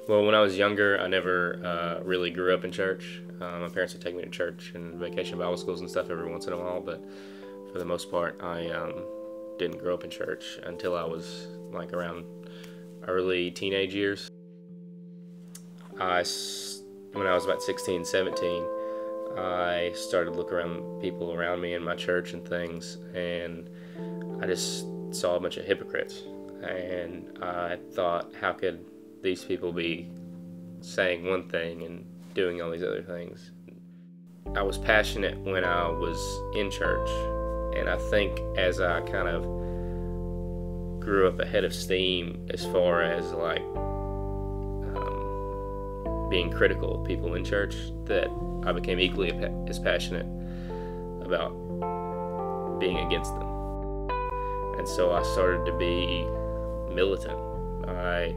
Well, when I was younger, I never really grew up in church. My parents would take me to church and vacation Bible schools and stuff every once in a while, but for the most part, I didn't grow up in church until I was like around early teenage years. When I was about 16, 17, I started to look around people around me in my church and things, and I just saw a bunch of hypocrites. And I thought, how could these people be saying one thing and doing all these other things? I was passionate when I was in church, and I think as I kind of grew up ahead of steam as far as like being critical of people in church, that I became equally as passionate about being against them. And so I started to be militant. I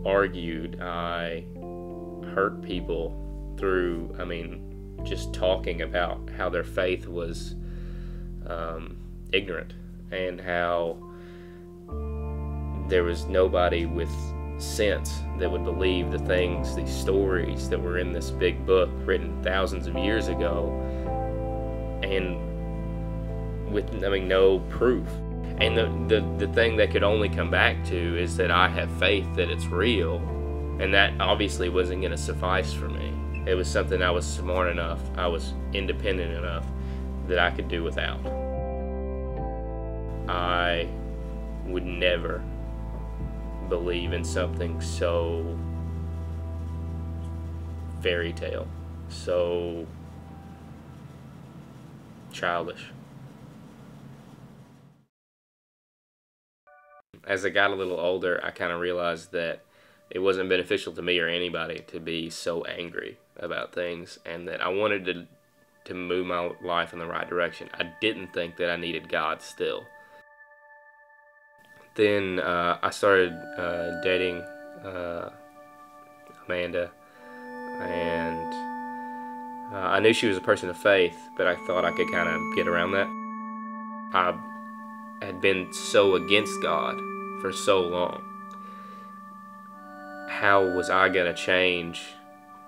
argued, I hurt people through, just talking about how their faith was ignorant, and how there was nobody with sense that would believe the things, these stories that were in this big book written thousands of years ago, and with no proof. And the thing that could only come back to is that I have faith that it's real, and that obviously wasn't going to suffice for me. It was something I was smart enough, I was independent enough that I could do without. I would never believe in something so fairy tale, so childish. As I got a little older, I kind of realized that it wasn't beneficial to me or anybody to be so angry about things, and that I wanted to move my life in the right direction. I didn't think that I needed God still. Then I started dating Amanda, and I knew she was a person of faith, but I thought I could kind of get around that. I had been so against God for so long. How was I going to change?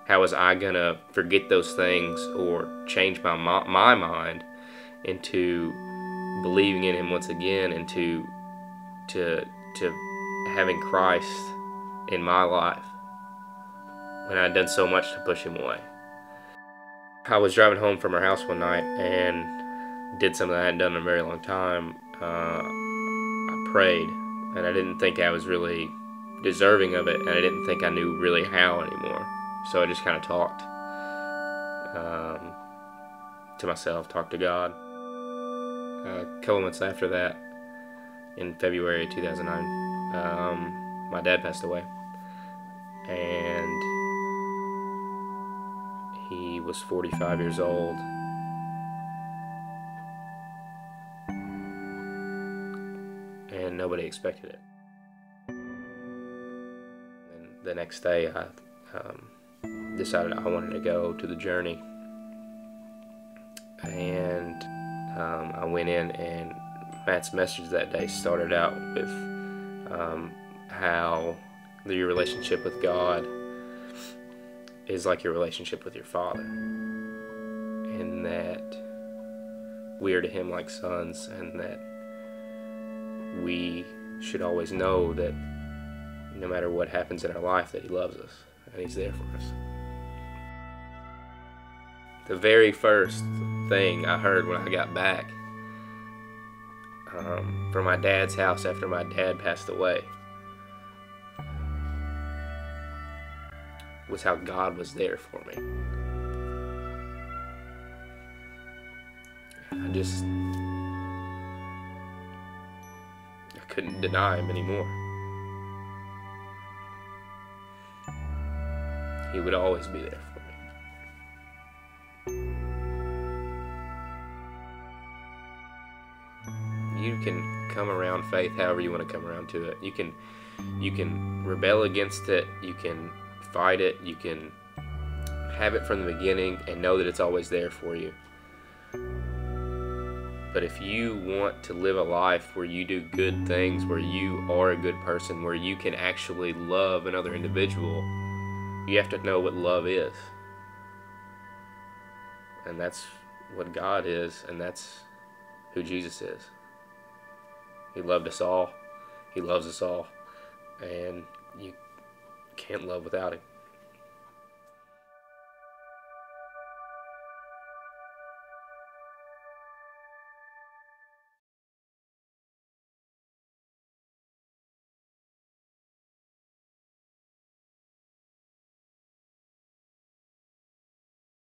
How was I going to forget those things or change my mind into believing in Him once again, and to having Christ in my life when I had done so much to push Him away? I was driving home from our house one night and did something I hadn't done in a very long time. I prayed, and I didn't think I was really deserving of it, and I didn't think I knew really how anymore. So I just kind of talked to myself, talked to God. A couple months after that, in February 2009, my dad passed away, and he was 45 years old. And nobody expected it. And the next day, I decided I wanted to go to the journey, and I went in, and Matt's message that day started out with how your relationship with God is like your relationship with your Father, and that we are to Him like sons, and that we should always know that no matter what happens in our life, that He loves us and He's there for us. The very first thing I heard when I got back from my dad's house after my dad passed away was how God was there for me. I couldn't deny Him anymore. He would always be there for me. You can come around faith however you want to come around to it. You can rebel against it, you can fight it, you can have it from the beginning and know that it's always there for you. But if you want to live a life where you do good things, where you are a good person, where you can actually love another individual, you have to know what love is. And that's what God is, and that's who Jesus is. He loved us all. He loves us all. And you can't love without him.